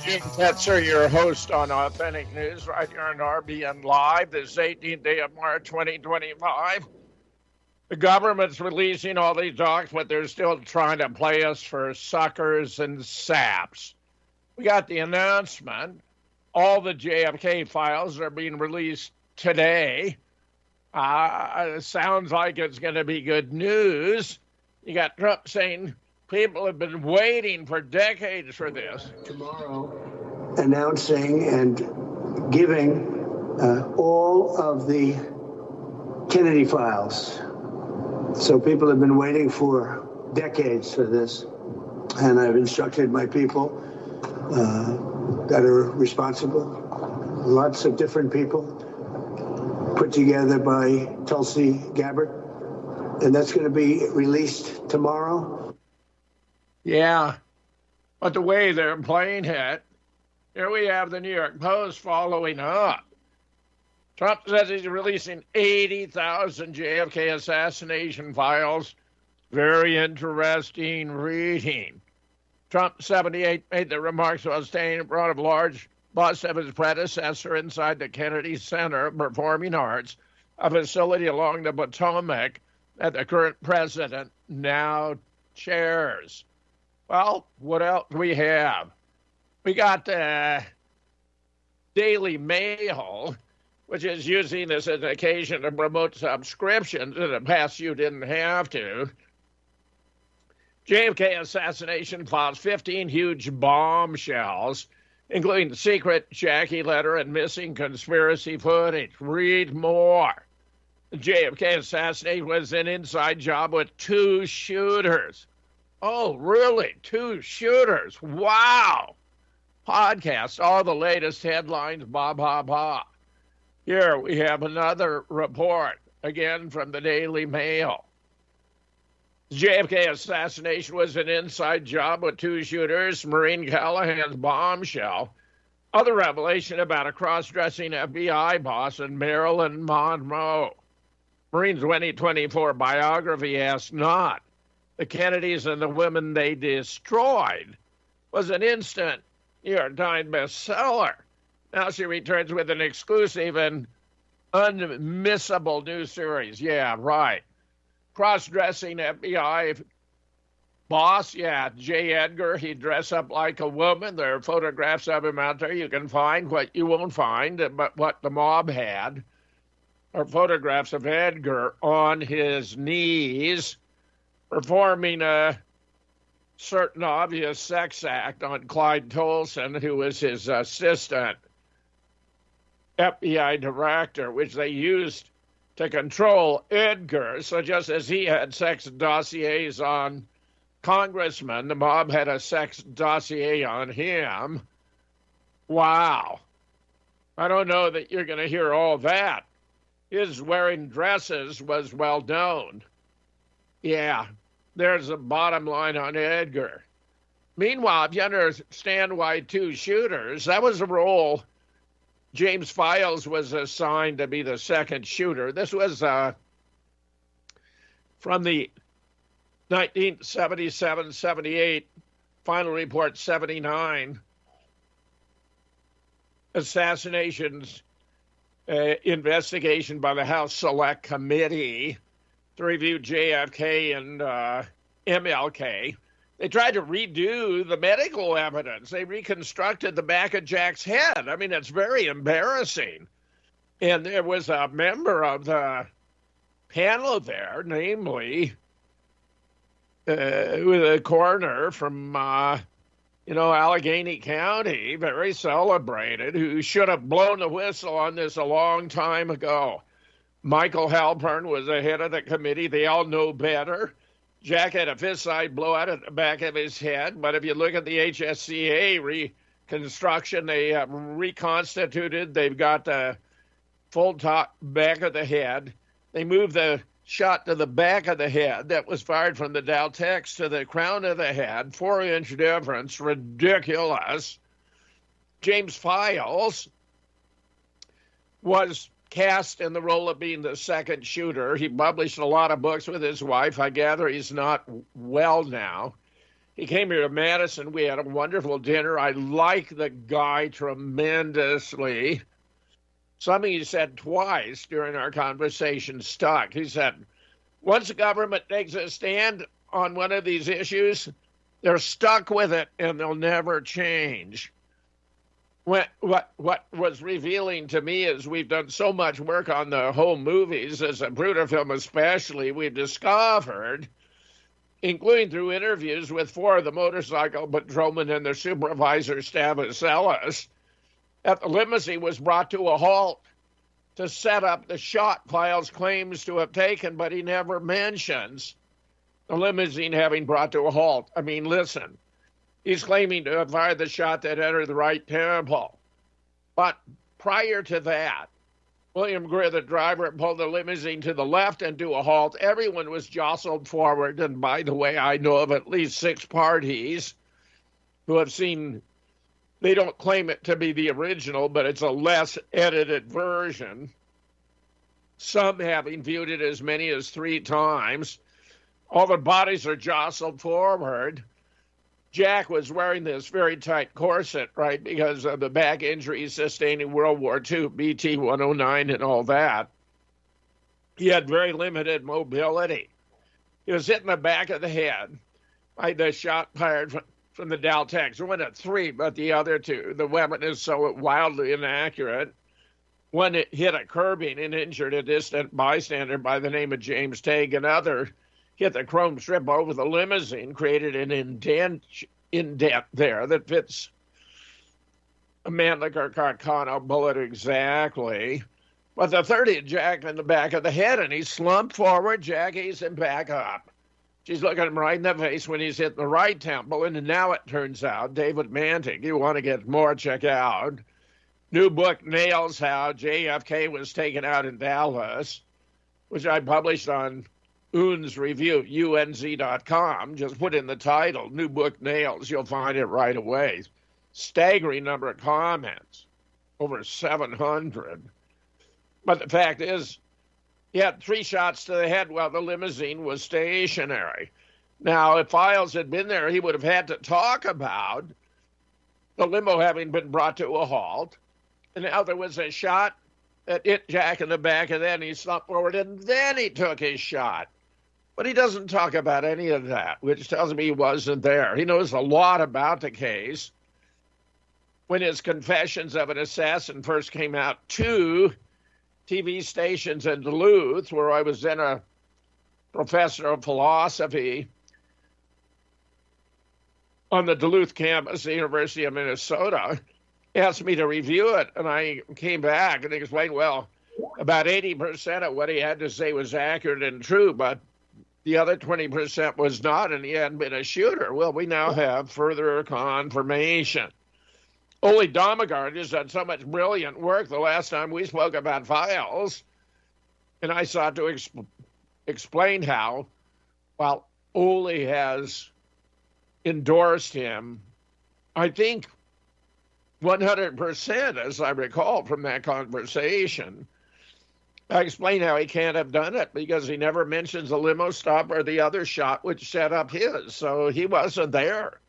Gene Tetzer, your host on Authentic News, right here on RBN Live, this 18th day of March 2025. The government's releasing all these docs, but they're still trying to play us for suckers and saps. We got the announcement. All the JFK files are being released today. It sounds like it's going to be good news. You got Trump saying people have been waiting for decades for this. Tomorrow, announcing and giving all of the Kennedy files. So people have been waiting for decades for this. And I've instructed my people that are responsible, lots of different people, put together by Tulsi Gabbard. And that's going to be released tomorrow. Yeah, but the way they're playing it, here we have the New York Post following up. Trump says he's releasing 80,000 JFK assassination files. Very interesting reading. Trump, 78, made the remarks while staying in front of a large bust of his predecessor inside the Kennedy Center of Performing Arts, a facility along the Potomac that the current president now chairs. Well, what else do we have? We got Daily Mail, which is using this as an occasion to promote subscriptions. In the past, you didn't have to. JFK assassination files, 15 huge bombshells, including the secret Jackie letter and missing conspiracy footage. Read more. The JFK assassination was an inside job with 2 shooters. Oh, really? 2 shooters. Wow. Podcast, all the latest headlines, blah. Here we have another report, again from the Daily Mail. The JFK assassination was an inside job with 2 shooters, Maureen Callahan's bombshell. Other revelation about a cross-dressing FBI boss and Marilyn Monroe. Maureen's 2024 biography asks not. The Kennedys and the women they destroyed was an instant New York Times bestseller. Now she returns with an exclusive and unmissable new series. Yeah, right. Cross-dressing FBI boss, yeah, J. Edgar. He'd dress up like a woman. There are photographs of him out there. You can find what you won't find, but what the mob had are photographs of Edgar on his knees performing a certain obvious sex act on Clyde Tolson, who was his assistant FBI director, which they used to control Edgar. So just as he had sex dossiers on congressmen, the mob had a sex dossier on him. Wow. I don't know that you're going to hear all that. His wearing dresses was well known. Yeah, there's the bottom line on Edgar. Meanwhile, if you understand why 2 shooters, that was a role James Files was assigned to be the second shooter. This was from the 1977-78 final report 79 assassinations investigation by the House Select Committee to review JFK and MLK. They tried to redo the medical evidence. They reconstructed the back of Jack's head. I mean, it's very embarrassing. And there was a member of the panel there, namely, a coroner from, Allegheny County, very celebrated, who should have blown the whistle on this a long time ago. Michael Halpern was the head of the committee. They all know better. Jack had a fist-side blowout at the back of his head, but if you look at the HSCA reconstruction, they reconstituted. They've got the full top back of the head. They moved the shot to the back of the head that was fired from the Daltex to the crown of the head. 4-inch difference. Ridiculous. James Files was cast in the role of being the second shooter. He published a lot of books with his wife. I gather he's not well now. He came here to Madison. We had a wonderful dinner. I like the guy tremendously. Something he said twice during our conversation stuck. He said, once the government takes a stand on one of these issues, they're stuck with it and they'll never change. What was revealing to me is we've done so much work on the home movies, as a Bruder film especially, we've discovered, including through interviews with 4 of the motorcycle patrolmen and their supervisor, Stavroselis, that the limousine was brought to a halt to set up the shot Files claims to have taken, but he never mentions the limousine having brought to a halt. I mean, listen, he's claiming to have fired the shot that entered the right temple. But prior to that, William Greer, the driver, pulled the limousine to the left and to a halt. Everyone was jostled forward. And by the way, I know of at least 6 parties who have seen, they don't claim it to be the original, but it's a less edited version. Some having viewed it as many as 3 times. All the bodies are jostled forward. Jack was wearing this very tight corset, right, because of the back injuries sustained in World War II, BT-109 and all that. He had very limited mobility. He was hit in the back of the head by the shot fired from the Daltex. One at 3, but the other 2, the weapon is so wildly inaccurate. One hit a curbing and injured a distant bystander by the name of James Tague. Another hit the chrome strip over the limousine, created an indent there that fits a Mannlicher Carcano bullet exactly. But the 3rd hit Jack in the back of the head, and he slumped forward. Jack eased him back up. She's looking him right in the face when he's hit the right temple. And now it turns out, David Manting, you want to get more, check out. New book nails how JFK was taken out in Dallas, which I published on Unz Review, unz.com. Just put in the title, New Book Nails. You'll find it right away. Staggering number of comments, over 700. But the fact is, he had 3 shots to the head while the limousine was stationary. Now, if Files had been there, he would have had to talk about the limo having been brought to a halt. And now there was a shot that hit Jack in the back, and then he slumped forward, and then he took his shot. But he doesn't talk about any of that, which tells me he wasn't there. He knows a lot about the case. When his Confessions of an Assassin first came out, 2 TV stations in Duluth, where I was then a professor of philosophy on the Duluth campus, the University of Minnesota, asked me to review it. And I came back and explained, well, about 80% of what he had to say was accurate and true, but the other 20% was not, and he hadn't been a shooter. Well, we now have further confirmation. Ole Domagard has done so much brilliant work the last time we spoke about Files, and I sought to explain how, while Ole has endorsed him, I think 100%, as I recall from that conversation, I explained how he can't have done it because he never mentions the limo stop or the other shot which set up his, so he wasn't there.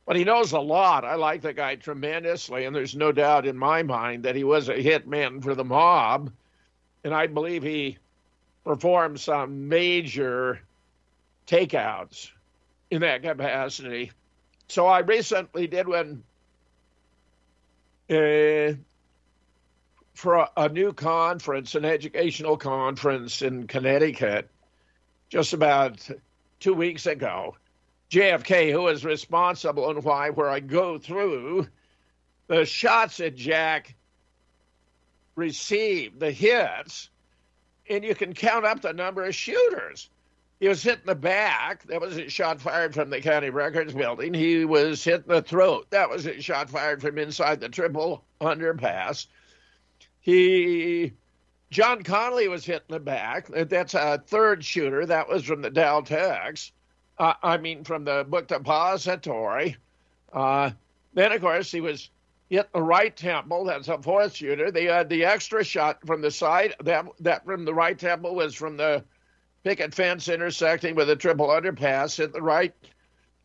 But he knows a lot. I like the guy tremendously, and there's no doubt in my mind that he was a hitman for the mob, and I believe he performed some major takeouts in that capacity. So I recently did one for a new conference, an educational conference in Connecticut, just about 2 weeks ago. JFK, who is responsible and why, where I go through the shots that Jack received, the hits, and you can count up the number of shooters. He was hit in the back. That was a shot fired from the County Records building. He was hit in the throat. That was a shot fired from inside the triple underpass. John Connolly was hit in the back. That's a 3rd shooter. That was from the Daltex. From the Book Depository. Then, of course, he was hit the right temple. That's a 4th shooter. They had the extra shot from the side. That from the right temple was from the picket fence intersecting with a triple underpass. Hit the right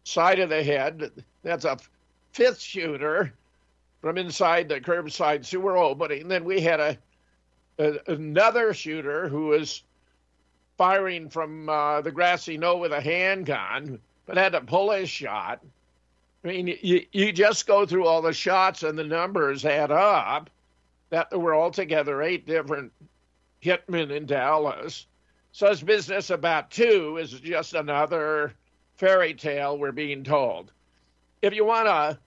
side of the head. That's a fifth shooter from inside the curbside sewer opening. Then we had another shooter who was firing from the grassy knoll with a handgun, but had to pull his shot. I mean, you just go through all the shots and the numbers add up that there were altogether 8 different hitmen in Dallas. So his business about 2 is just another fairy tale we're being told. If you want to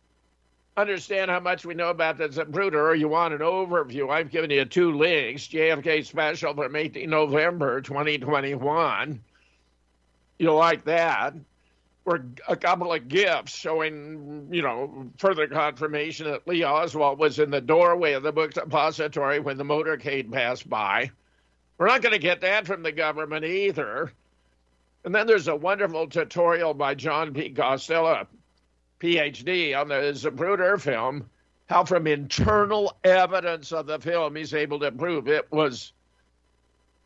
understand how much we know about the Zapruder, or you want an overview, I've given you 2 links. JFK special from 18 November 2021. You'll like that. Or a couple of gifts showing, further confirmation that Lee Oswald was in the doorway of the book depository when the motorcade passed by. We're not going to get that from the government either. And then there's a wonderful tutorial by John P. Costello, PhD, on the Zapruder film, how from internal evidence of the film he's able to prove it was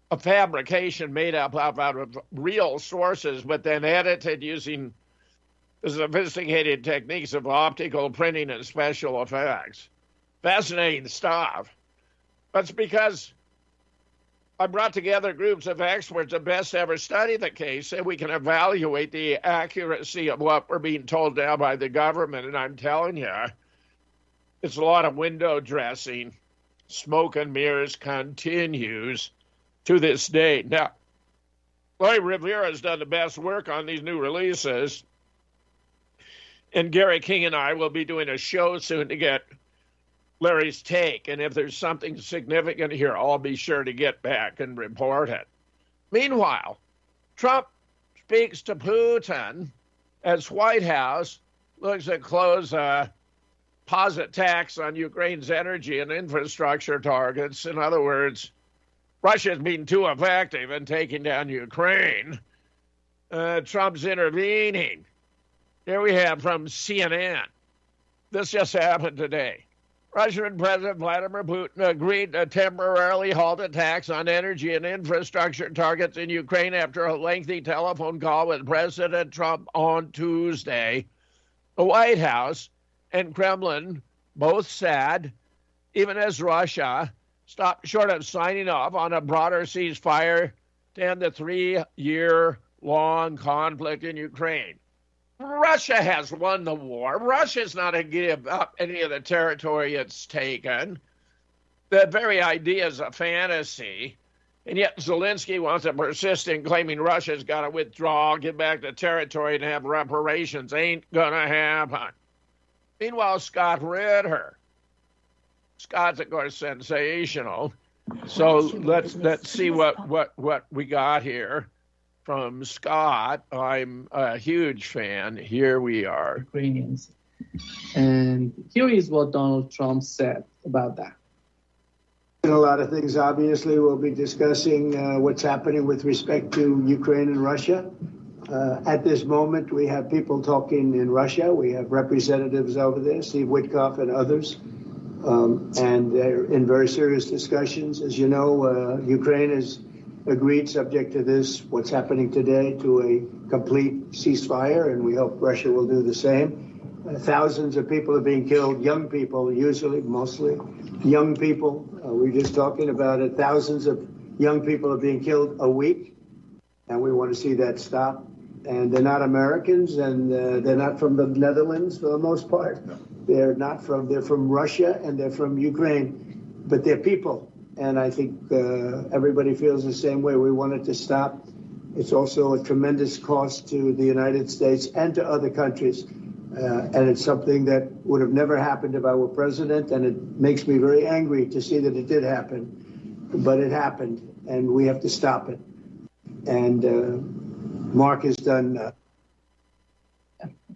a fabrication made up out of real sources, but then edited using the sophisticated techniques of optical printing and special effects. Fascinating stuff. That's because I brought together groups of experts that best ever study the case so we can evaluate the accuracy of what we're being told now by the government. And I'm telling you, it's a lot of window dressing. Smoke and mirrors continues to this day. Now, Larry Rivera has done the best work on these new releases. And Gary King and I will be doing a show soon to get Larry's take. And if there's something significant here, I'll be sure to get back and report it. Meanwhile, Trump speaks to Putin as White House looks to close a deposit tax on Ukraine's energy and infrastructure targets. In other words, Russia's being too effective in taking down Ukraine. Trump's intervening. Here we have from CNN. This just happened today. Russian President Vladimir Putin agreed to temporarily halt attacks on energy and infrastructure targets in Ukraine after a lengthy telephone call with President Trump on Tuesday. The White House and Kremlin both said, even as Russia stopped short of signing off on a broader ceasefire to end the 3-year-long conflict in Ukraine. Russia has won the war. Russia's not going to give up any of the territory it's taken. The very idea is a fantasy. And yet Zelensky wants to persist in claiming Russia's got to withdraw, give back the territory, and have reparations. Ain't going to happen. Meanwhile, Scott Ritter. Scott's, of course, sensational. So let's see what we got here from Scott. I'm a huge fan. Here we are. Ukrainians. And here is what Donald Trump said about that. A lot of things, obviously, we'll be discussing what's happening with respect to Ukraine and Russia. At this moment, we have people talking in Russia. We have representatives over there, Steve Witkoff and others. And they're in very serious discussions. As you know, Ukraine has agreed, subject to this, what's happening today, to a complete ceasefire, and we hope Russia will do the same. Thousands of people are being killed, young people, usually, mostly young people. We're just talking about it. Thousands of young people are being killed a week, and we want to see that stop. And they're not Americans, and they're not from the Netherlands for the most part. They're from Russia, and they're from Ukraine, but they're people. And I think everybody feels the same way. We want it to stop. It's also a tremendous cost to the United States and to other countries. And it's something that would have never happened if I were president. And it makes me very angry to see that it did happen. But it happened, and we have to stop it. And Mark has done.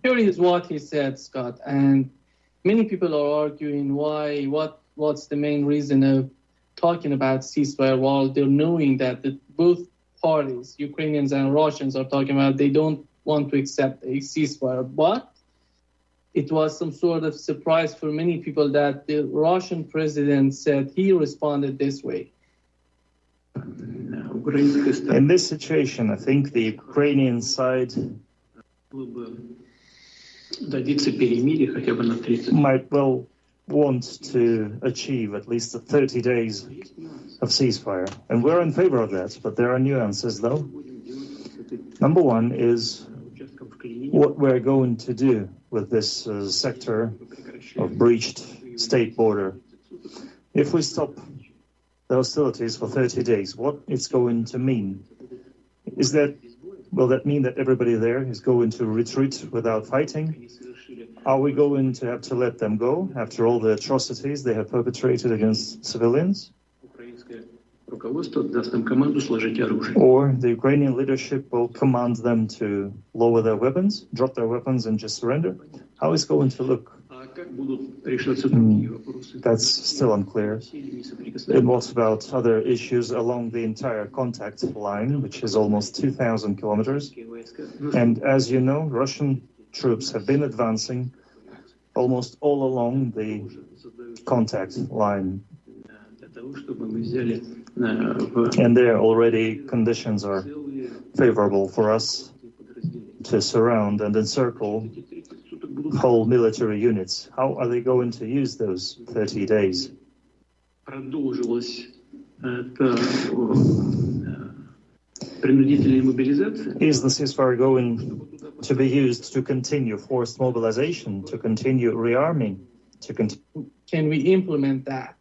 Here is what he said, Scott. And many people are arguing what's the main reason of talking about ceasefire while they're knowing that both parties, Ukrainians and Russians, are talking about they don't want to accept a ceasefire. But it was some sort of surprise for many people that the Russian president said he responded this way. In this situation, I think the Ukrainian side might well want to achieve at least 30 days of ceasefire. And we're in favor of that, but there are nuances, though. Number one is what we're going to do with this sector of breached state border. If we stop the hostilities for 30 days, what it's going to mean? Will that mean that everybody there is going to retreat without fighting? Are we going to have to let them go after all the atrocities they have perpetrated against civilians? Or the Ukrainian leadership will command them to lower their weapons, drop their weapons and just surrender? How is it going to look? That's still unclear. And what about other issues along the entire contact line, which is almost 2,000 kilometers? And as you know, Russian troops have been advancing almost all along the contact line. And there already conditions are favorable for us to surround and encircle whole military units. How are they going to use those 30 days? Is the ceasefire going to be used to continue forced mobilization, to continue rearming, Can we implement that?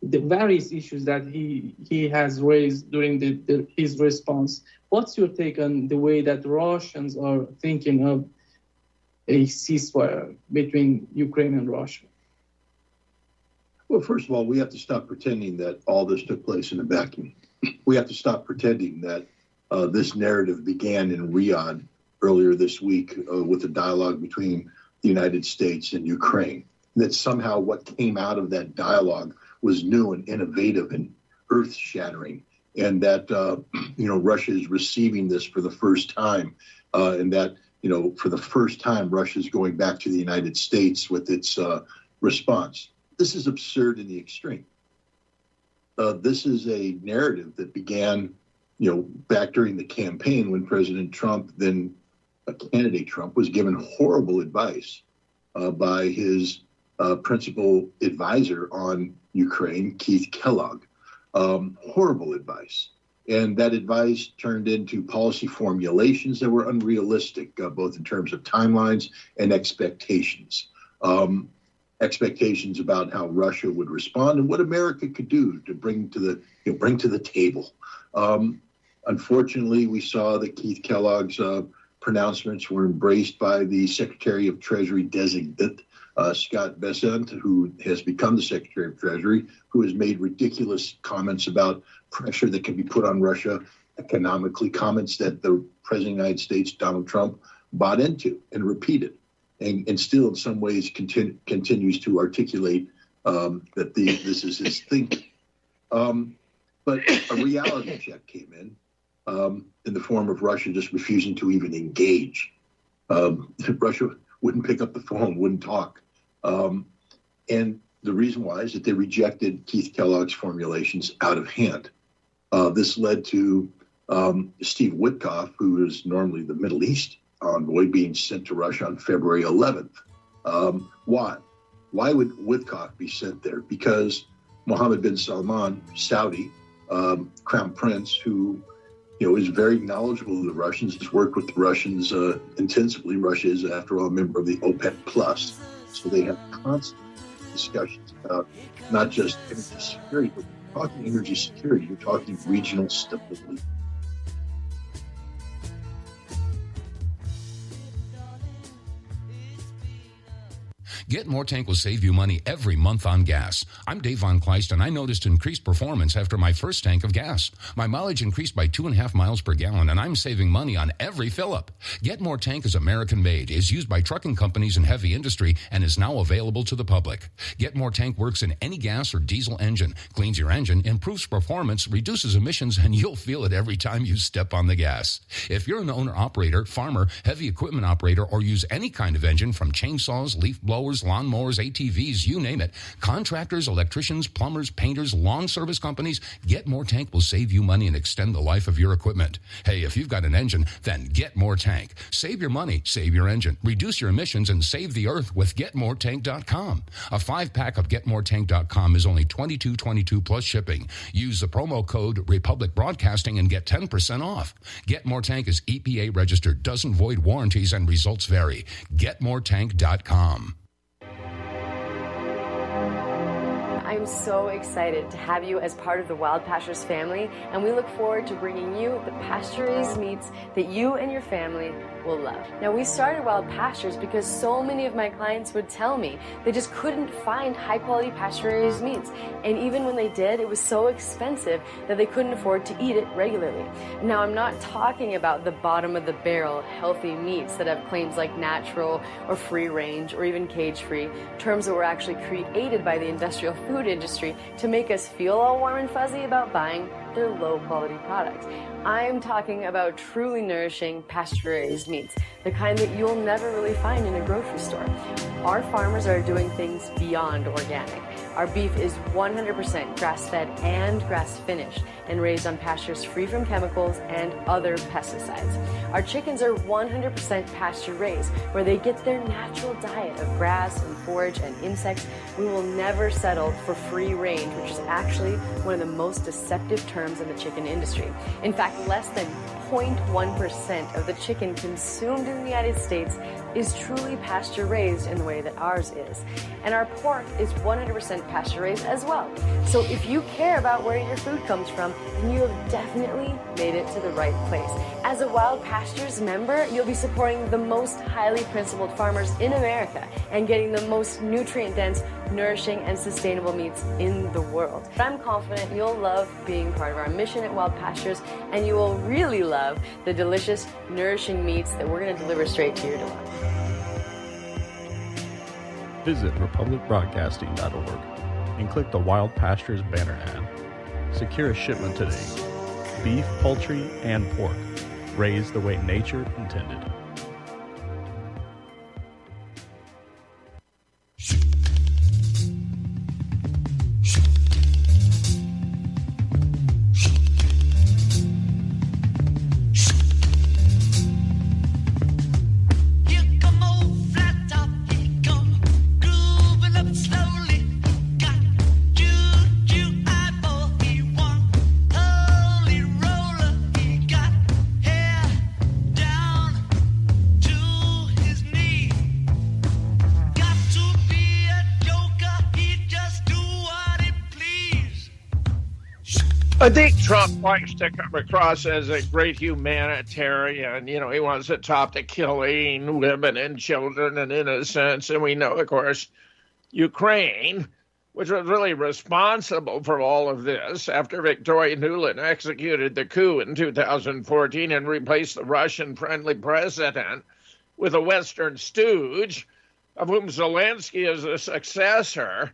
The various issues that he has raised during his response. What's your take on the way that Russians are thinking of a ceasefire between Ukraine and Russia? Well, first of all, we have to stop pretending that all this took place in a vacuum. We have to stop pretending that this narrative began in Riyadh earlier this week with a dialogue between the United States and Ukraine. That somehow what came out of that dialogue was new and innovative and earth-shattering, and that Russia is receiving this for the first time, and that for the first time Russia is going back to the United States with its response. This is absurd in the extreme. This is a narrative that began, back during the campaign when President Trump, then candidate Trump, was given horrible advice by his principal advisor on Ukraine, Keith Kellogg. Horrible advice. And that advice turned into policy formulations that were unrealistic, both in terms of timelines and expectations. Expectations about how Russia would respond and what America could do to bring to the table. Unfortunately, we saw that Keith Kellogg's pronouncements were embraced by the Secretary of Treasury designate, Scott Bessent, who has become the Secretary of Treasury, who has made ridiculous comments about pressure that can be put on Russia economically, comments that the President of the United States, Donald Trump, bought into and repeated, and still in some ways continues to articulate that this is his thinking. But a reality check came in the form of Russia just refusing to even engage. Russia wouldn't pick up the phone, wouldn't talk. And the reason why is that they rejected Keith Kellogg's formulations out of hand. This led to Steve Witkoff, who is normally the Middle East envoy, being sent to Russia on February 11th. Why? Why would Witkoff be sent there? Because Mohammed bin Salman, Saudi crown prince, who is very knowledgeable of the Russians, has worked with the Russians intensively. Russia is, after all, a member of the OPEC Plus, so they have constant discussions about not just energy security, but talking energy security, you're talking regional stability. Get More Tank will save you money every month on gas. I'm Dave Von Kleist, and I noticed increased performance after my first tank of gas. My mileage increased by 2.5 miles per gallon, and I'm saving money on every fill-up. Get More Tank is American-made, is used by trucking companies and heavy industry, and is now available to the public. Get More Tank works in any gas or diesel engine, cleans your engine, improves performance, reduces emissions, and you'll feel it every time you step on the gas. If you're an owner-operator, farmer, heavy equipment operator, or use any kind of engine from chainsaws, leaf blowers, mowers, lawnmowers, ATVs, you name it. Contractors, electricians, plumbers, painters, lawn service companies, Get More Tank will save you money and extend the life of your equipment. Hey, if you've got an engine, then Get More Tank. Save your money, save your engine, reduce your emissions, and save the earth with GetMoreTank.com. A 5-pack of GetMoreTank.com is only $22.22 plus shipping. Use the promo code Republic Broadcasting and get 10% off. Get More Tank is EPA registered, doesn't void warranties, and results vary. GetMoreTank.com. I'm so excited to have you as part of the Wild Pastures family, and we look forward to bringing you the pasture-raised meats that you and your family will love. Now, we started Wild Pastures because so many of my clients would tell me they just couldn't find high-quality pasture-raised meats, and even when they did, it was so expensive that they couldn't afford to eat it regularly. Now, I'm not talking about the bottom-of-the-barrel healthy meats that have claims like natural or free-range or even cage-free, terms that were actually created by the industrial food industry to make us feel all warm and fuzzy about buying their low-quality products. I'm talking about truly nourishing pasture-raised meats, the kind that you'll never really find in a grocery store. Our farmers are doing things beyond organic. Our beef is 100% grass-fed and grass-finished and raised on pastures free from chemicals and other pesticides. Our chickens are 100% pasture-raised, where they get their natural diet of grass and forage and insects. We will never settle for free range, which is actually one of the most deceptive terms in the chicken industry. In fact, less than 0.1% of the chicken consumed in the United States is truly pasture-raised in the way that ours is. And our pork is 100% pasture-raised as well. So if you care about where your food comes from, then you have definitely made it to the right place. As a Wild Pastures member, you'll be supporting the most highly principled farmers in America and getting the most nutrient-dense, nourishing, and sustainable meats in the world. But I'm confident you'll love being part of our mission at Wild Pastures, and you will really love the delicious, nourishing meats that we're going to deliver straight to your door. Visit republicbroadcasting.org and click the Wild Pastures banner ad. Secure a shipment today. Beef, poultry, and pork, raised the way nature intended. I think Trump likes to come across as a great humanitarian. You know, he wants to stop the killing women and children and innocents. And we know, of course, Ukraine, which was really responsible for all of this after Victoria Nuland executed the coup in 2014 and replaced the Russian-friendly president with a Western stooge, of whom Zelensky is a successor.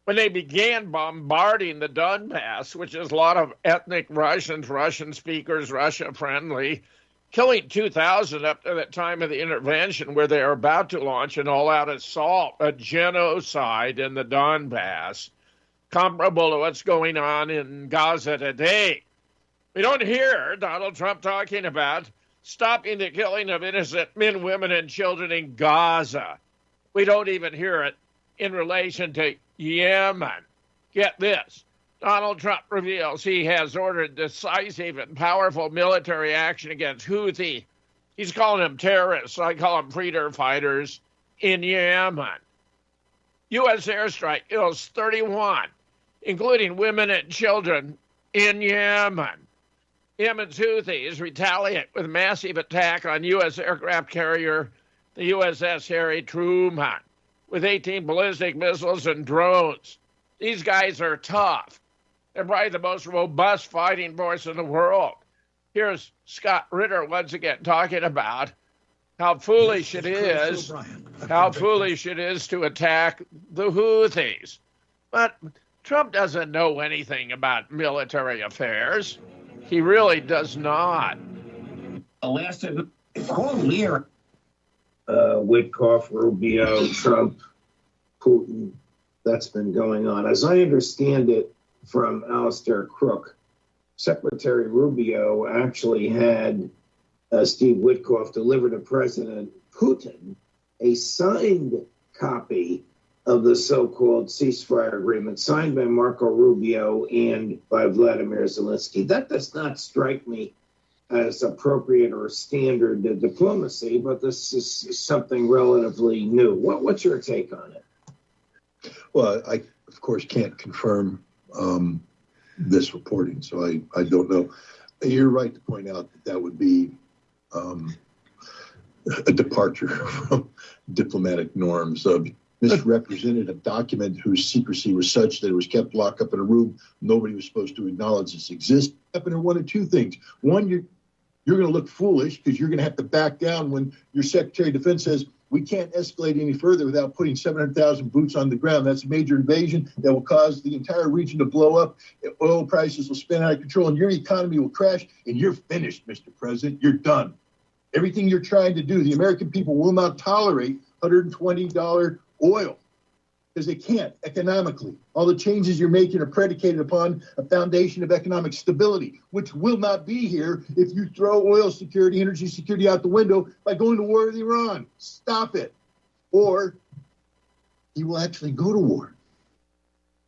When they began bombarding the Donbass, which is a lot of ethnic Russians, Russian speakers, Russia-friendly, killing 2,000 up to the time of the intervention where they are about to launch an all-out assault, a genocide in the Donbass, comparable to what's going on in Gaza today. We don't hear Donald Trump talking about stopping the killing of innocent men, women, and children in Gaza. We don't even hear it in relation to Yemen. Get this. Donald Trump reveals he has ordered decisive and powerful military action against Houthi. He's calling them terrorists. I call them freedom fighters in Yemen. U.S. airstrike kills 31, including women and children in Yemen. Yemen's Houthis retaliate with massive attack on U.S. aircraft carrier, the USS Harry Truman, with 18 ballistic missiles and drones. These guys are tough. They're probably the most robust fighting force in the world. Here's Scott Ritter once again talking about how foolish it is to attack the Houthis. But Trump doesn't know anything about military affairs. He really does not. The last whole year, Witkoff, Rubio, Trump, Putin that's been going on. As I understand it from Alistair Crook, Secretary Rubio actually had Steve Witkoff deliver to President Putin a signed copy of the so-called ceasefire agreement signed by Marco Rubio and by Vladimir Zelensky. That does not strike me as appropriate or standard diplomacy, but this is something relatively new. What's your take on it? Well, I, of course, can't confirm this reporting, so I don't know. You're right to point out that would be a departure from diplomatic norms. Misrepresented a document whose secrecy was such that it was kept locked up in a room. Nobody was supposed to acknowledge its existence. Happened in one of two things. One, you're going to look foolish because you're going to have to back down when your Secretary of Defense says, we can't escalate any further without putting 700,000 boots on the ground. That's a major invasion that will cause the entire region to blow up. Oil prices will spin out of control and your economy will crash and you're finished, Mr. President. You're done. Everything you're trying to do, the American people will not tolerate $120 oil because they can't economically. All the changes you're making are predicated upon a foundation of economic stability, which will not be here if you throw oil security, energy security out the window by going to war with Iran. Stop it. Or he will actually go to war,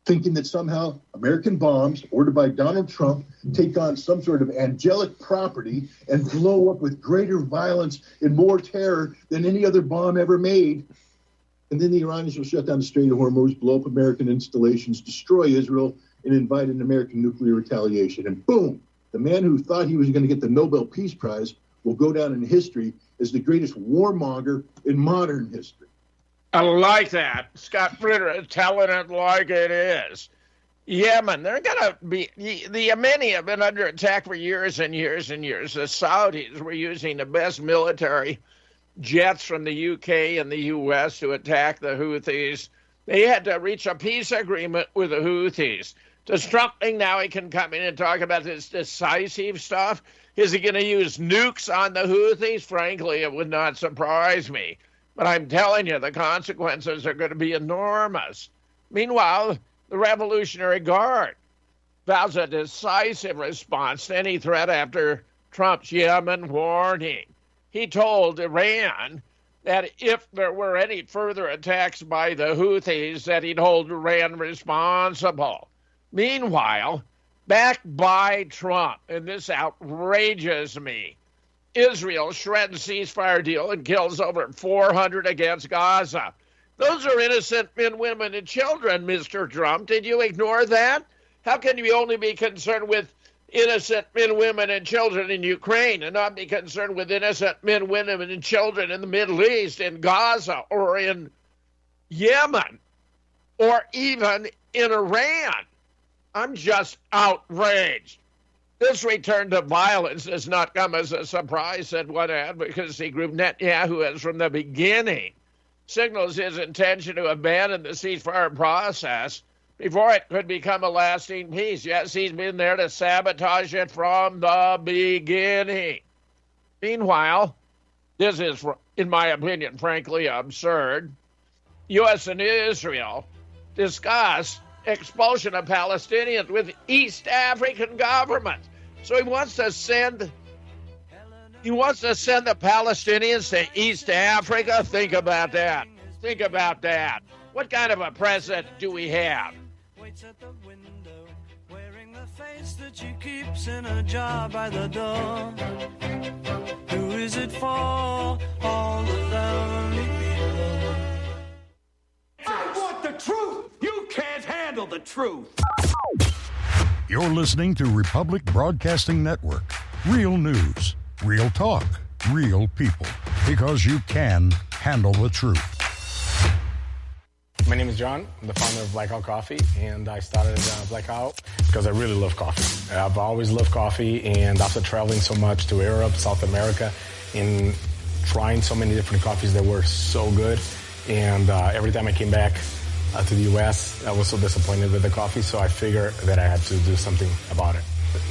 thinking that somehow American bombs ordered by Donald Trump take on some sort of angelic property and blow up with greater violence and more terror than any other bomb ever made. And then the Iranians will shut down the Strait of Hormuz, blow up American installations, destroy Israel, and invite an American nuclear retaliation. And boom, the man who thought he was going to get the Nobel Peace Prize will go down in history as the greatest warmonger in modern history. I like that. Scott Fritter is telling it like it is. Yemen, they're going to be, the Yemeni have been under attack for years and years and years. The Saudis were using the best military jets from the UK and the US to attack the Houthis. They had to reach a peace agreement with the Houthis. Does Trump think now he can come in and talk about this decisive stuff? Is he going to use nukes on the Houthis? Frankly, it would not surprise me. But I'm telling you, the consequences are going to be enormous. Meanwhile, the Revolutionary Guard vows a decisive response to any threat after Trump's Yemen warning. He told Iran that if there were any further attacks by the Houthis, that he'd hold Iran responsible. Meanwhile, backed by Trump, and this outrages me, Israel shreds ceasefire deal and kills over 400 against Gaza. Those are innocent men, women, and children, Mr. Trump. Did you ignore that? How can you only be concerned with innocent men, women, and children in Ukraine and not be concerned with innocent men, women, and children in the Middle East, in Gaza, or in Yemen, or even in Iran? I'm just outraged. This return to violence does not come as a surprise, said one advocacy group. Netanyahu has from the beginning signals his intention to abandon the ceasefire process before it could become a lasting peace. Yes, he's been there to sabotage it from the beginning. Meanwhile, this is, in my opinion, frankly absurd. U.S. and Israel discuss expulsion of Palestinians with East African governments. So he wants to send the Palestinians to East Africa. Think about that. Think about that. What kind of a president do we have? Waits at the window, wearing the face that she keeps in a jar by the door. Who is it for? All the lonely people. I want the truth. You can't handle the truth. You're listening to Republic Broadcasting Network. Real news, real talk, real people. Because you can handle the truth. My name is John. I'm the founder of Blackout Coffee, and I started Blackout because I really love coffee. I've always loved coffee, and after traveling so much to Europe, South America, and trying so many different coffees that were so good, and every time I came back to the U.S., I was so disappointed with the coffee, so I figured that I had to do something about it.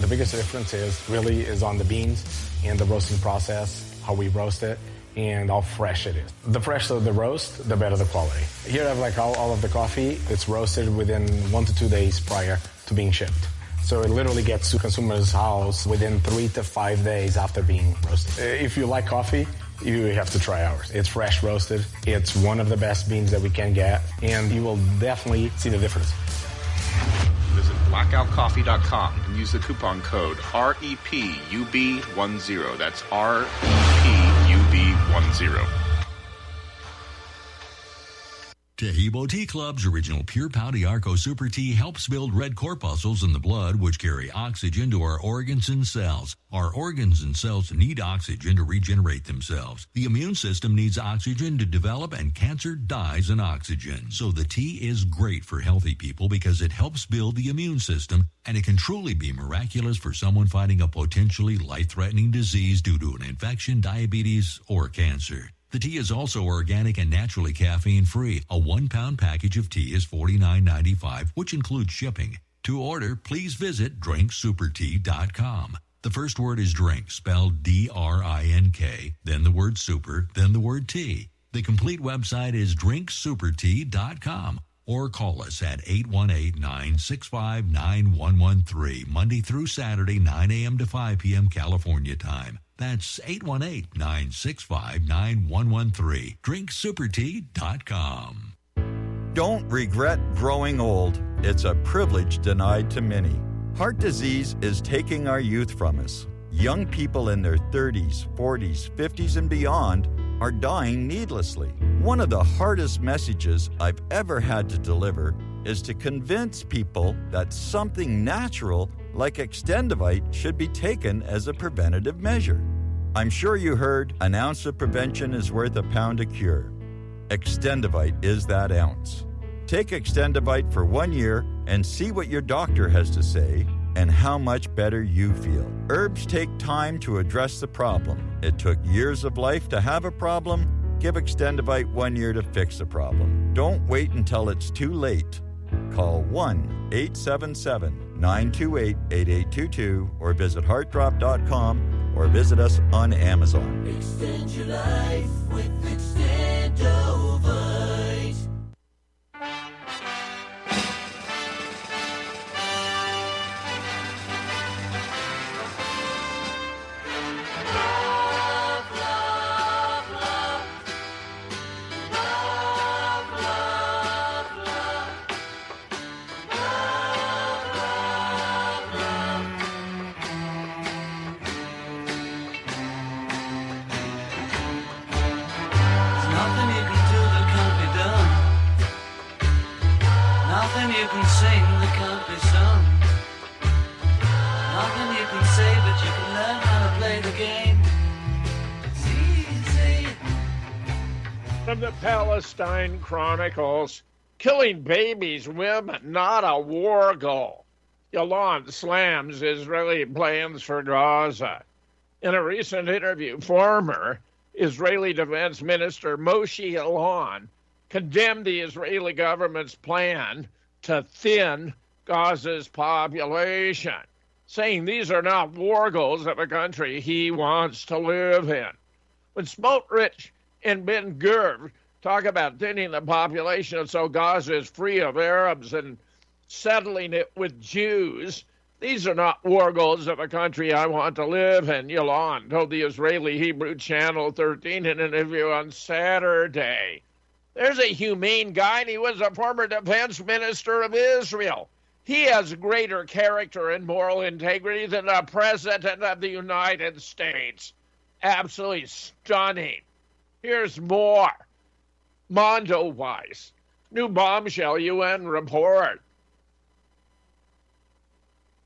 The biggest difference is on the beans and the roasting process, how we roast it, and how fresh it is. The fresher the roast, the better the quality. Here I have like all of the coffee. It's roasted within 1 to 2 days prior to being shipped. So it literally gets to consumers' house within 3 to 5 days after being roasted. If you like coffee, you have to try ours. It's fresh roasted. It's one of the best beans that we can get, and you will definitely see the difference. Visit blackoutcoffee.com and use the coupon code REPUB10. That's REPUB10. Tahibo Tea Club's original Pure Pau Arco Super Tea helps build red corpuscles in the blood, which carry oxygen to our organs and cells. Our organs and cells need oxygen to regenerate themselves. The immune system needs oxygen to develop, and cancer dies in oxygen. So the tea is great for healthy people because it helps build the immune system, and it can truly be miraculous for someone fighting a potentially life-threatening disease due to an infection, diabetes, or cancer. The tea is also organic and naturally caffeine-free. A 1-pound package of tea is $49.95, which includes shipping. To order, please visit drinksupertea.com. The first word is drink, spelled D-R-I-N-K, then the word super, then the word tea. The complete website is drinksupertea.com, or call us at 818-965-9113, Monday through Saturday, 9 a.m. to 5 p.m. California time. That's 818-965-9113. drinksupertea.com. Don't regret growing old. It's a privilege denied to many. Heart disease is taking our youth from us. Young people in their 30s, 40s, 50s, and beyond are dying needlessly. One of the hardest messages I've ever had to deliver is to convince people that something natural like Extendivite should be taken as a preventative measure. I'm sure you heard an ounce of prevention is worth a pound of cure. Extendivite is that ounce. Take Extendivite for 1 year and see what your doctor has to say and how much better you feel. Herbs take time to address the problem. It took years of life to have a problem. Give Extendivite 1 year to fix the problem. Don't wait until it's too late. Call 1-877-928-8822 or visit heartdrop.com or visit us on Amazon. Extend your life with Extendovite. From the Palestine Chronicles, killing babies, women, not a war goal. Yalon slams Israeli plans for Gaza. In a recent interview, former Israeli Defense Minister Moshe Yalon condemned the Israeli government's plan to thin Gaza's population, saying these are not war goals of a country he wants to live in. When Smotrich and Ben-Gvir talk about thinning the population so Gaza is free of Arabs and settling it with Jews, these are not war goals of a country I want to live in, Yalon told the Israeli Hebrew Channel 13 in an interview on Saturday. There's a humane guy, and he was a former defense minister of Israel. He has greater character and moral integrity than the President of the United States. Absolutely stunning. Here's more. Mondoweiss. New bombshell UN report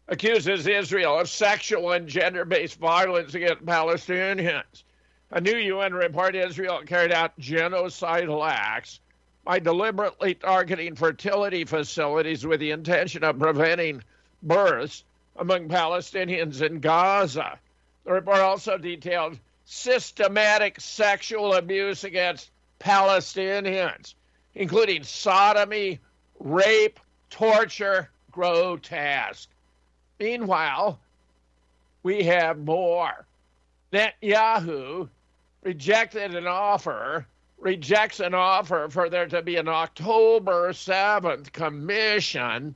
accuses Israel of sexual and gender-based violence against Palestinians. A new UN report, Israel carried out genocidal acts by deliberately targeting fertility facilities with the intention of preventing births among Palestinians in Gaza. The report also detailed systematic sexual abuse against Palestinians, including sodomy, rape, torture, grotesque. Meanwhile, we have more. Netanyahu rejects an offer for there to be an October 7th commission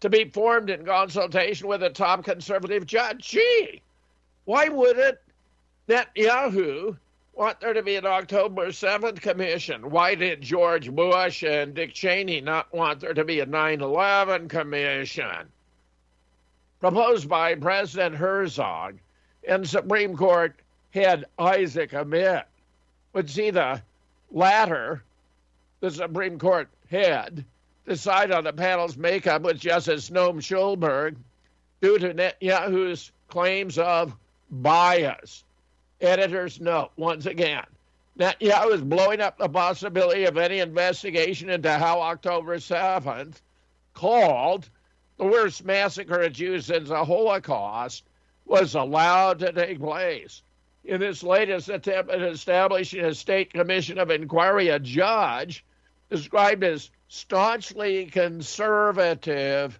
to be formed in consultation with a top conservative judge. Gee, why wouldn't Netanyahu want there to be an October 7th commission? Why did George Bush and Dick Cheney not want there to be a 9/11 commission? Proposed by President Herzog and Supreme Court head Isaac Amit would see the latter, the Supreme Court head, decide on the panel's makeup with Justice Noam Schulberg due to Netanyahu's claims of bias. Editor's note, once again, Netanyahu is blowing up the possibility of any investigation into how October 7th, called the worst massacre of Jews since the Holocaust, was allowed to take place. In this latest attempt at establishing a state commission of inquiry, a judge described as staunchly conservative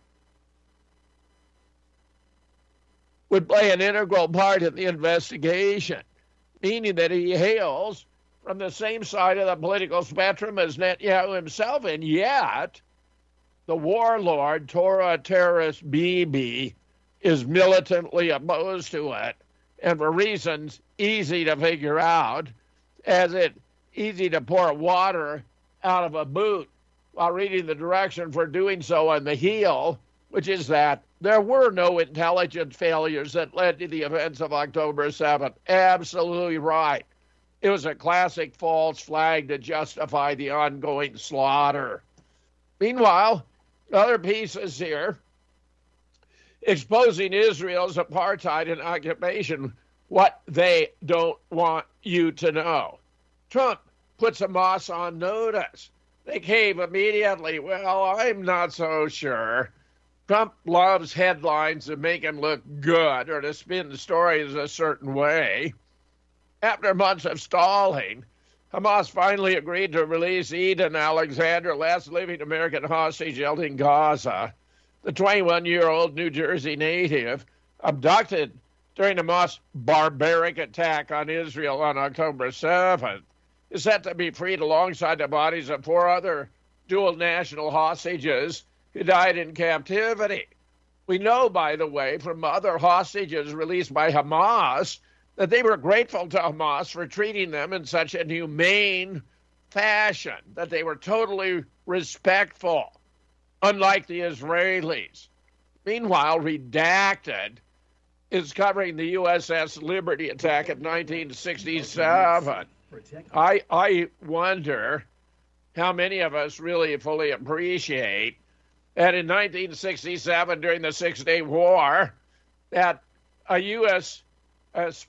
would play an integral part in the investigation, meaning that he hails from the same side of the political spectrum as Netanyahu himself, and yet the warlord, Torah terrorist Bibi, is militantly opposed to it, and for reasons easy to figure out, as it's easy to pour water out of a boot while reading the direction for doing so on the heel, which is that there were no intelligence failures that led to the events of October 7th. Absolutely right. It was a classic false flag to justify the ongoing slaughter. Meanwhile, other pieces here exposing Israel's apartheid and occupation, what they don't want you to know. Trump puts Hamas on notice. They cave immediately. Well, I'm not so sure. Trump loves headlines that make him look good or to spin stories a certain way. After months of stalling, Hamas finally agreed to release Eden Alexander, last living American hostage held in Gaza. The 21-year-old New Jersey native, abducted during Hamas' barbaric attack on Israel on October 7th, is set to be freed alongside the bodies of 4 other dual national hostages who died in captivity. We know, by the way, from other hostages released by Hamas that they were grateful to Hamas for treating them in such a humane fashion, that they were totally respectful, unlike the Israelis. Meanwhile, Redacted is covering the USS Liberty attack of 1967. I wonder how many of us really fully appreciate that in 1967, during the Six-Day War, that a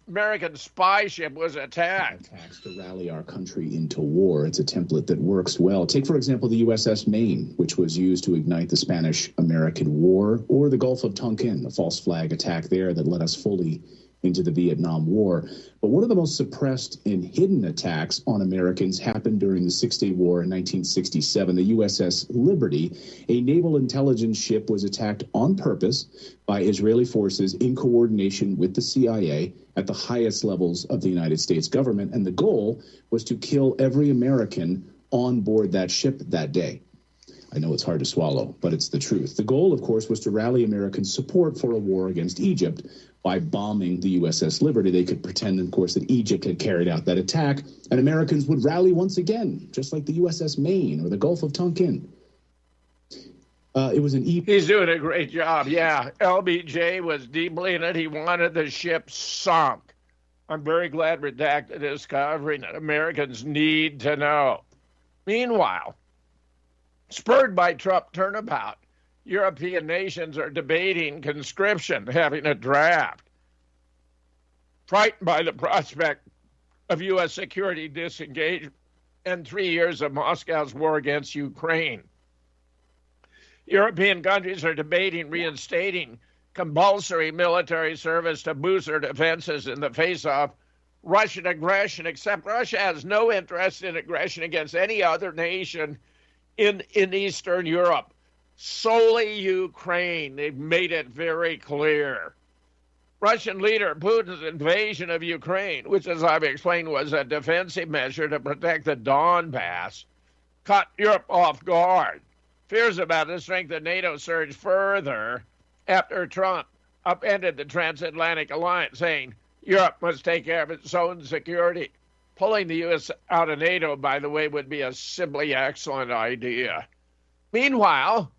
American spy ship was attacked. Attacks to rally our country into war. It's a template that works well. Take, for example, the USS Maine, which was used to ignite the Spanish-American War, or the Gulf of Tonkin, the false flag attack there that led us fully into the Vietnam War. But one of the most suppressed and hidden attacks on Americans happened during the Six-Day War in 1967. The USS Liberty, a naval intelligence ship, was attacked on purpose by Israeli forces in coordination with the CIA at the highest levels of the United States government. And the goal was to kill every American on board that ship that day. I know it's hard to swallow, but it's the truth. The goal, of course, was to rally American support for a war against Egypt. By bombing the USS Liberty, they could pretend, of course, that Egypt had carried out that attack, and Americans would rally once again, just like the USS Maine or the Gulf of Tonkin. It was an He's doing a great job, yeah. LBJ was deeply in it. He wanted the ship sunk. I'm very glad Redacted is covering it. Americans need to know. Meanwhile, spurred by Trump turnabout, European nations are debating conscription, having a draft. Frightened by the prospect of U.S. security disengagement and 3 years of Moscow's war against Ukraine, European countries are debating reinstating compulsory military service to boost their defenses in the face of Russian aggression, except Russia has no interest in aggression against any other nation in Eastern Europe. Solely Ukraine. They've made it very clear. Russian leader Putin's invasion of Ukraine, which, as I've explained, was a defensive measure to protect the Donbass, caught Europe off guard. Fears about the strength of NATO surged further after Trump upended the transatlantic alliance, saying Europe must take care of its own security. Pulling the U.S. out of NATO, by the way, would be a simply excellent idea. Meanwhile,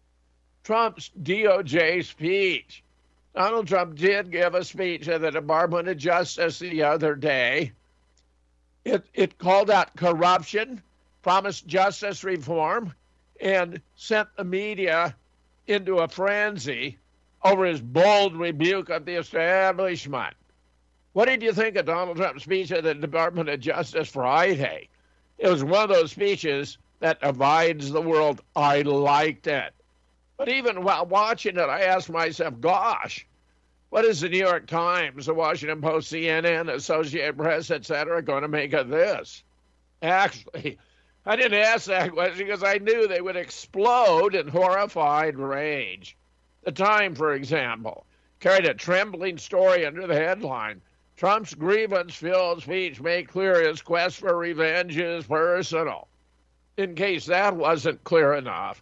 Trump's DOJ speech. Donald Trump did give a speech at the Department of Justice the other day. It called out corruption, promised justice reform, and sent the media into a frenzy over his bold rebuke of the establishment. What did you think of Donald Trump's speech at the Department of Justice Friday? It was one of those speeches that divides the world. I liked it. But even while watching it, I asked myself, gosh, what is the New York Times, the Washington Post, CNN, Associated Press, etc., going to make of this? Actually, I didn't ask that question because I knew they would explode in horrified rage. The Time, for example, carried a trembling story under the headline, Trump's grievance-filled speech made clear his quest for revenge is personal. In case that wasn't clear enough,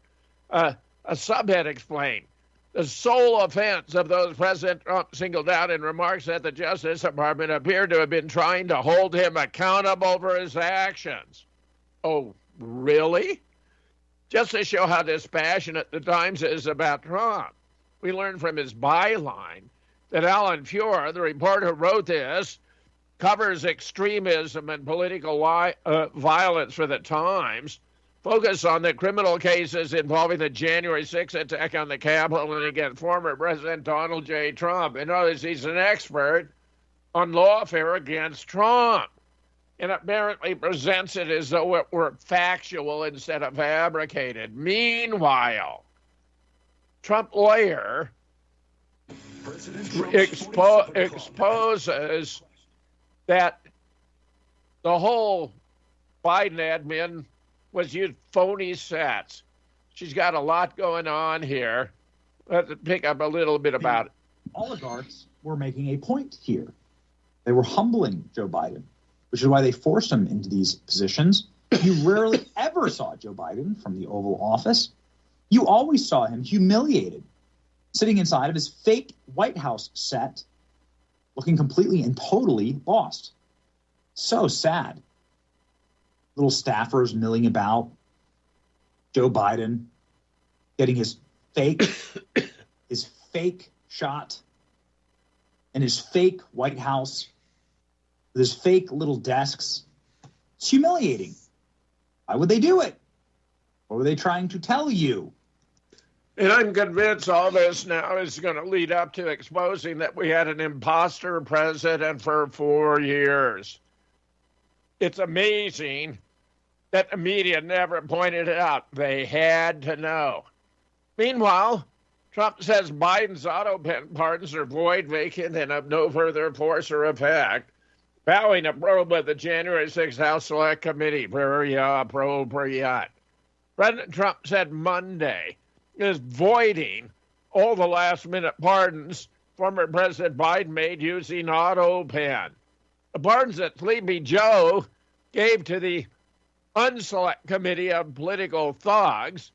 a subhead explained, the sole offense of those President Trump singled out in remarks at the Justice Department appeared to have been trying to hold him accountable for his actions. Oh, really? Just to show how dispassionate the Times is about Trump, we learned from his byline that Alan Fuhr, the reporter who wrote this, covers extremism and political violence for the Times, focus on the criminal cases involving the January 6th attack on the Capitol and against former President Donald J. Trump. In other words, he's an expert on lawfare against Trump, and apparently presents it as though it were factual instead of fabricated. Meanwhile, Trump lawyer exposes that the whole Biden admin was used phony sets. She's got a lot going on here. Let's pick up a little bit about it. Oligarchs were making a point here. They were humbling Joe Biden, which is why they forced him into these positions. You rarely ever saw Joe Biden from the Oval Office. You always saw him humiliated, sitting inside of his fake White House set, looking completely and totally lost. So sad. Little staffers milling about, Joe Biden getting his fake shot in his fake White House with his fake little desks. It's humiliating. Why would they do it? What were they trying to tell you? And I'm convinced all this now is going to lead up to exposing that we had an imposter president for 4 years. It's amazing that the media never pointed it out. They had to know. Meanwhile, Trump says Biden's auto pen pardons are void, vacant, and of no further force or effect, vowing a probe of the January 6th House Select Committee. Very appropriate. President Trump said Monday is voiding all the last-minute pardons former President Biden made using auto pen. The pardons that Sleepy Joe gave to the Unselect Committee of Political Thugs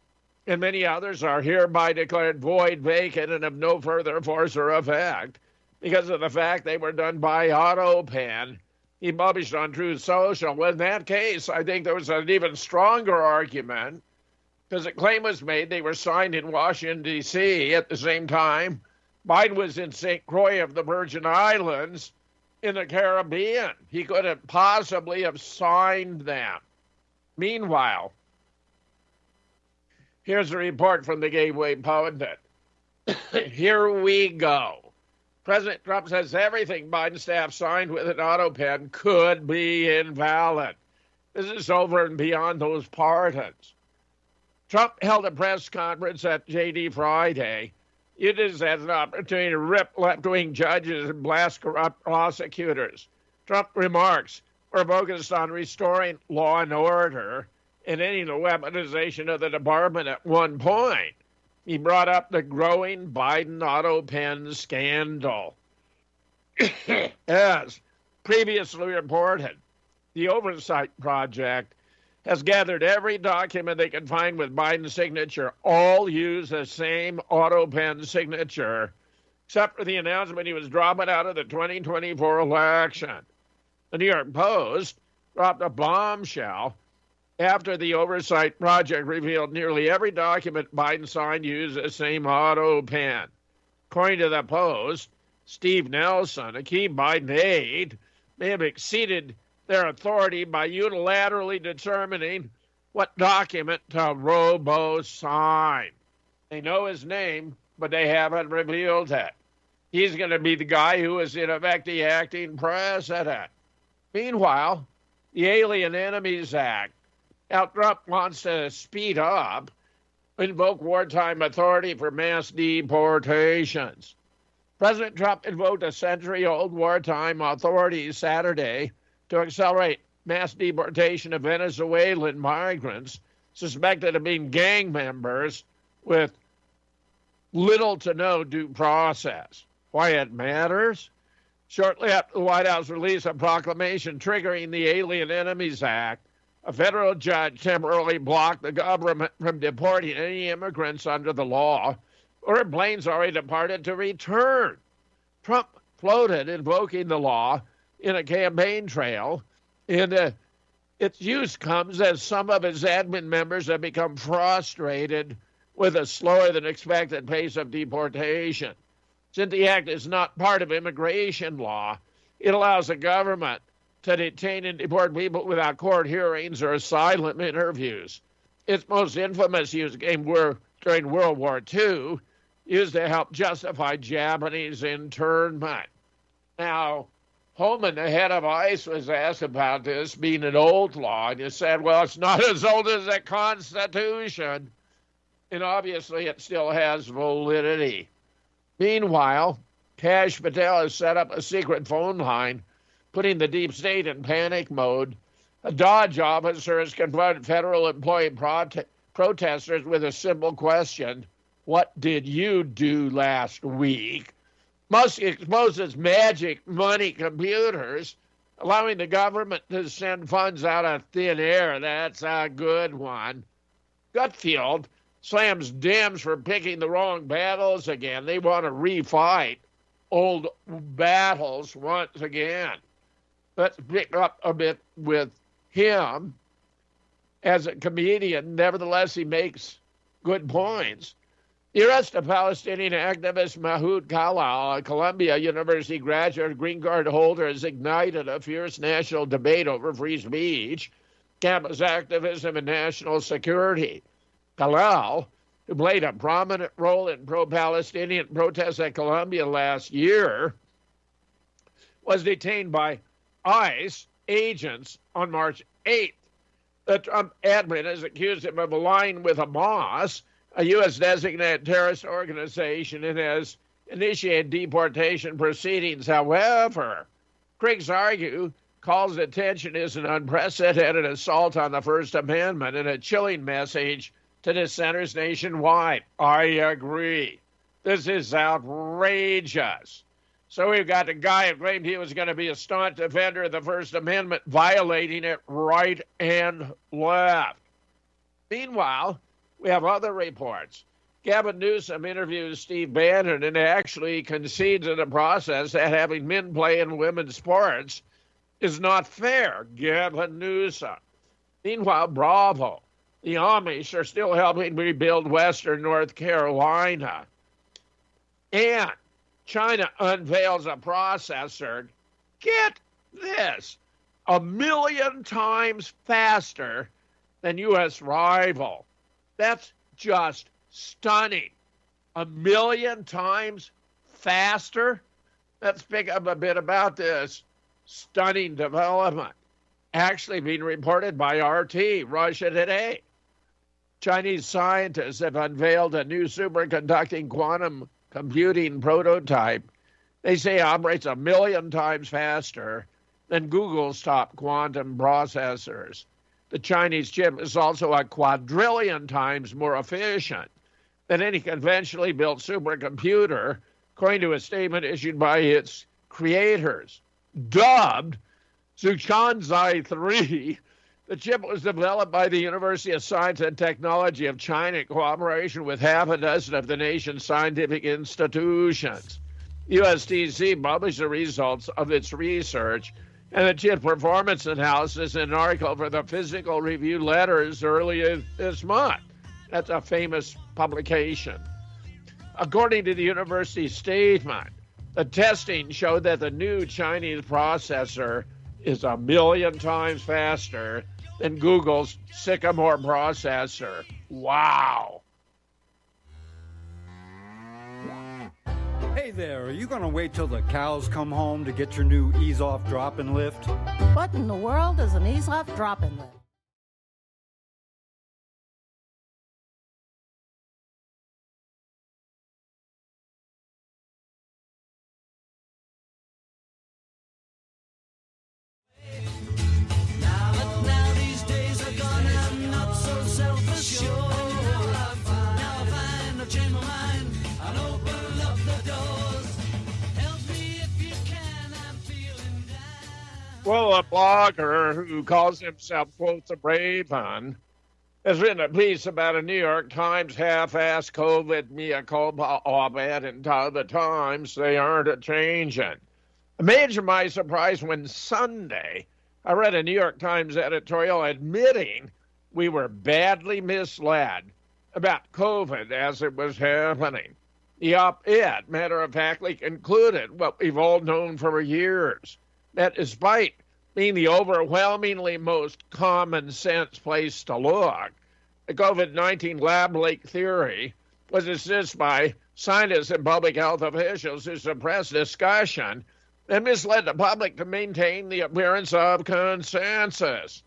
and many others are hereby declared void, vacant, and of no further force or effect because of the fact they were done by auto pen. He published on Truth Social. Well, in that case, I think there was an even stronger argument because the claim was made they were signed in Washington, D.C. at the same time. Biden was in St. Croix of the Virgin Islands in the Caribbean. He couldn't possibly have signed them. Meanwhile, here's a report from the Gateway Pundit. Here we go. President Trump says everything Biden staff signed with an auto pen could be invalid. This is over and beyond those pardons. Trump held a press conference at JD Friday. It is as an opportunity to rip left-wing judges and blast corrupt prosecutors. Trump remarks were focused on restoring law and order and ending the weaponization of the department at one point. He brought up the growing Biden auto pen scandal. As previously reported, the Oversight Project has gathered every document they can find with Biden's signature. All use the same auto pen signature, except for the announcement he was dropping out of the 2024 election. The New York Post dropped a bombshell after the Oversight Project revealed nearly every document Biden signed used the same auto pen. According to the Post, Steve Nelson, a key Biden aide, may have exceeded their authority by unilaterally determining what document to robo-sign. They know his name, but they haven't revealed it. He's going to be the guy who is, in effect, the acting president. Meanwhile, the Alien Enemies Act. Now, Trump wants to speed up, invoke wartime authority for mass deportations. President Trump invoked a century-old wartime authority Saturday to accelerate mass deportation of Venezuelan migrants suspected of being gang members with little to no due process. Why it matters? Shortly after the White House released a proclamation triggering the Alien Enemies Act, a federal judge temporarily blocked the government from deporting any immigrants under the law or planes already departed to return. Trump floated invoking the law in a campaign trail, and its use comes as some of his admin members have become frustrated with a slower than expected pace of deportation. Since the act is not part of immigration law, it allows the government to detain and deport people without court hearings or asylum interviews. Its most infamous use came during World War II, used to help justify Japanese internment. Now, Holman, the head of ICE, was asked about this being an old law, and he said, well, it's not as old as the Constitution, and obviously it still has validity. Meanwhile, Kash Patel has set up a secret phone line, putting the deep state in panic mode. A Dodge officer has confronted federal employee protesters with a simple question: what did you do last week? Musk exposes magic money computers, allowing the government to send funds out of thin air. That's a good one. Gutfield slams Dems for picking the wrong battles again. They want to refight old battles once again. Let's pick up a bit with him. As a comedian, nevertheless, he makes good points. The arrest of Palestinian activist Mahoud Khalal, a Columbia University graduate green card holder, has ignited a fierce national debate over free speech, campus activism, and national security. Khalal, who played a prominent role in pro-Palestinian protests at Columbia last year, was detained by ICE agents on March 8th. The Trump admin has accused him of aligning with Hamas, a U.S. designated terrorist organization, and has initiated deportation proceedings. However, critics argue Khal's detention is an unprecedented assault on the First Amendment and a chilling message to dissenters nationwide. I agree. This is outrageous. So we've got the guy who claimed he was going to be a staunch defender of the First Amendment, violating it right and left. Meanwhile, we have other reports. Gavin Newsom interviews Steve Bannon and actually concedes in the process that having men play in women's sports is not fair. Gavin Newsom. Meanwhile, Bravo. The Amish are still helping rebuild Western North Carolina. And China unveils a processor, get this, 1 million times faster than U.S. rival. That's just stunning. 1 million times faster? Let's pick up a bit about this stunning development. Actually being reported by RT, Russia Today. Chinese scientists have unveiled a new superconducting quantum computing prototype. They say it operates 1 million times faster than Google's top quantum processors. The Chinese chip is also a quadrillion times more efficient than any conventionally built supercomputer, according to a statement issued by its creators. Dubbed Zhuangzi 3, the chip was developed by the University of Science and Technology of China in cooperation with half a dozen of the nation's scientific institutions. USTC published the results of its research and the chip performance analysis in an article for the Physical Review Letters earlier this month. That's a famous publication. According to the university statement, the testing showed that the new Chinese processor is 1 million times faster than Google's Sycamore processor. Wow. Hey there, are you going to wait till the cows come home to get your new ease-off drop-in lift? What in the world is an ease-off drop-in lift? Well, a blogger who calls himself, quote, the Brave One, has written a piece about a New York Times half-assed COVID mea culpa op-ed entitled "The Times, They Aren't A-Changin'." Imagine my surprise when Sunday I read a New York Times editorial admitting we were badly misled about COVID as it was happening. The op-ed matter-of-factly concluded what we've all known for years, that despite being the overwhelmingly most common sense place to look, the COVID-19 lab leak theory was assisted by scientists and public health officials who suppressed discussion and misled the public to maintain the appearance of consensus.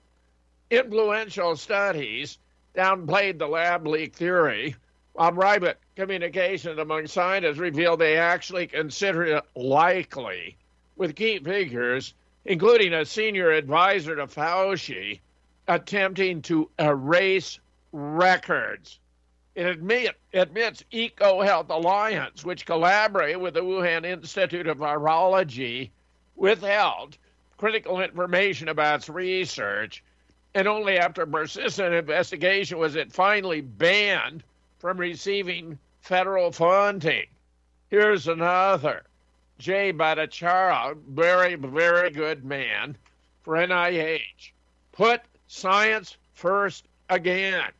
Influential studies downplayed the lab leak theory, while private communications among scientists revealed they actually considered it likely, with key figures, including a senior advisor to Fauci, attempting to erase records. It admits EcoHealth Alliance, which collaborated with the Wuhan Institute of Virology, withheld critical information about its research, and only after persistent investigation was it finally banned from receiving federal funding. Here's another. Jay Bhattacharya, very, very good man for NIH. Put science first again.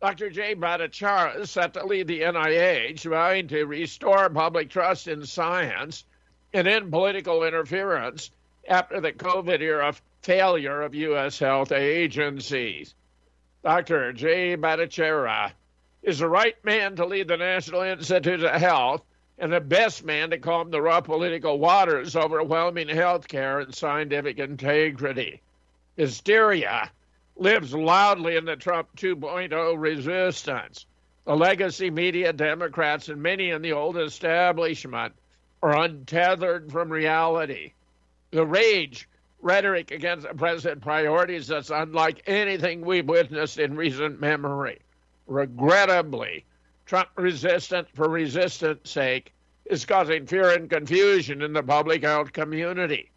Dr. Jay Bhattacharya is set to lead the NIH, vowing to restore public trust in science and end political interference after the COVID-era failure of U.S. health agencies. Dr. Jay Bhattacharya is the right man to lead the National Institute of Health and the best man to calm the rough political waters overwhelming health care and scientific integrity. Hysteria lives loudly in the Trump 2.0 resistance. The legacy media, Democrats, and many in the old establishment are untethered from reality. The rage rhetoric against the president's priorities is unlike anything we've witnessed in recent memory. Regrettably, Trump resistance for resistance sake is causing fear and confusion in the public health community.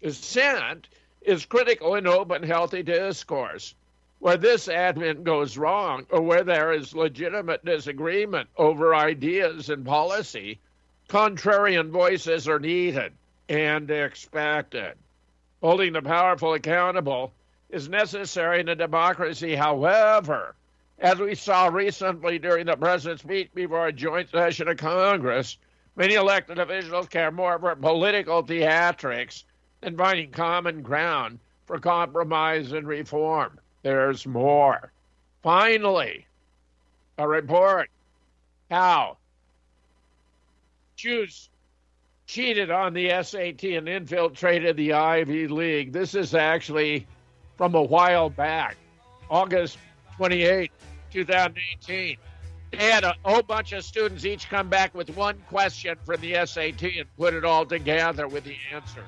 Dissent is critical in open, healthy discourse. Where this admin goes wrong, or where there is legitimate disagreement over ideas and policy, contrarian voices are needed and expected. Holding the powerful accountable is necessary in a democracy. However, as we saw recently during the president's speech before a joint session of Congress, many elected officials care more for political theatrics than finding common ground for compromise and reform. There's more. Finally, a report how Jews cheated on the SAT and infiltrated the Ivy League. This is actually from a while back, August 28, 2018. They had a whole bunch of students each come back with one question from the SAT and put it all together with the answer.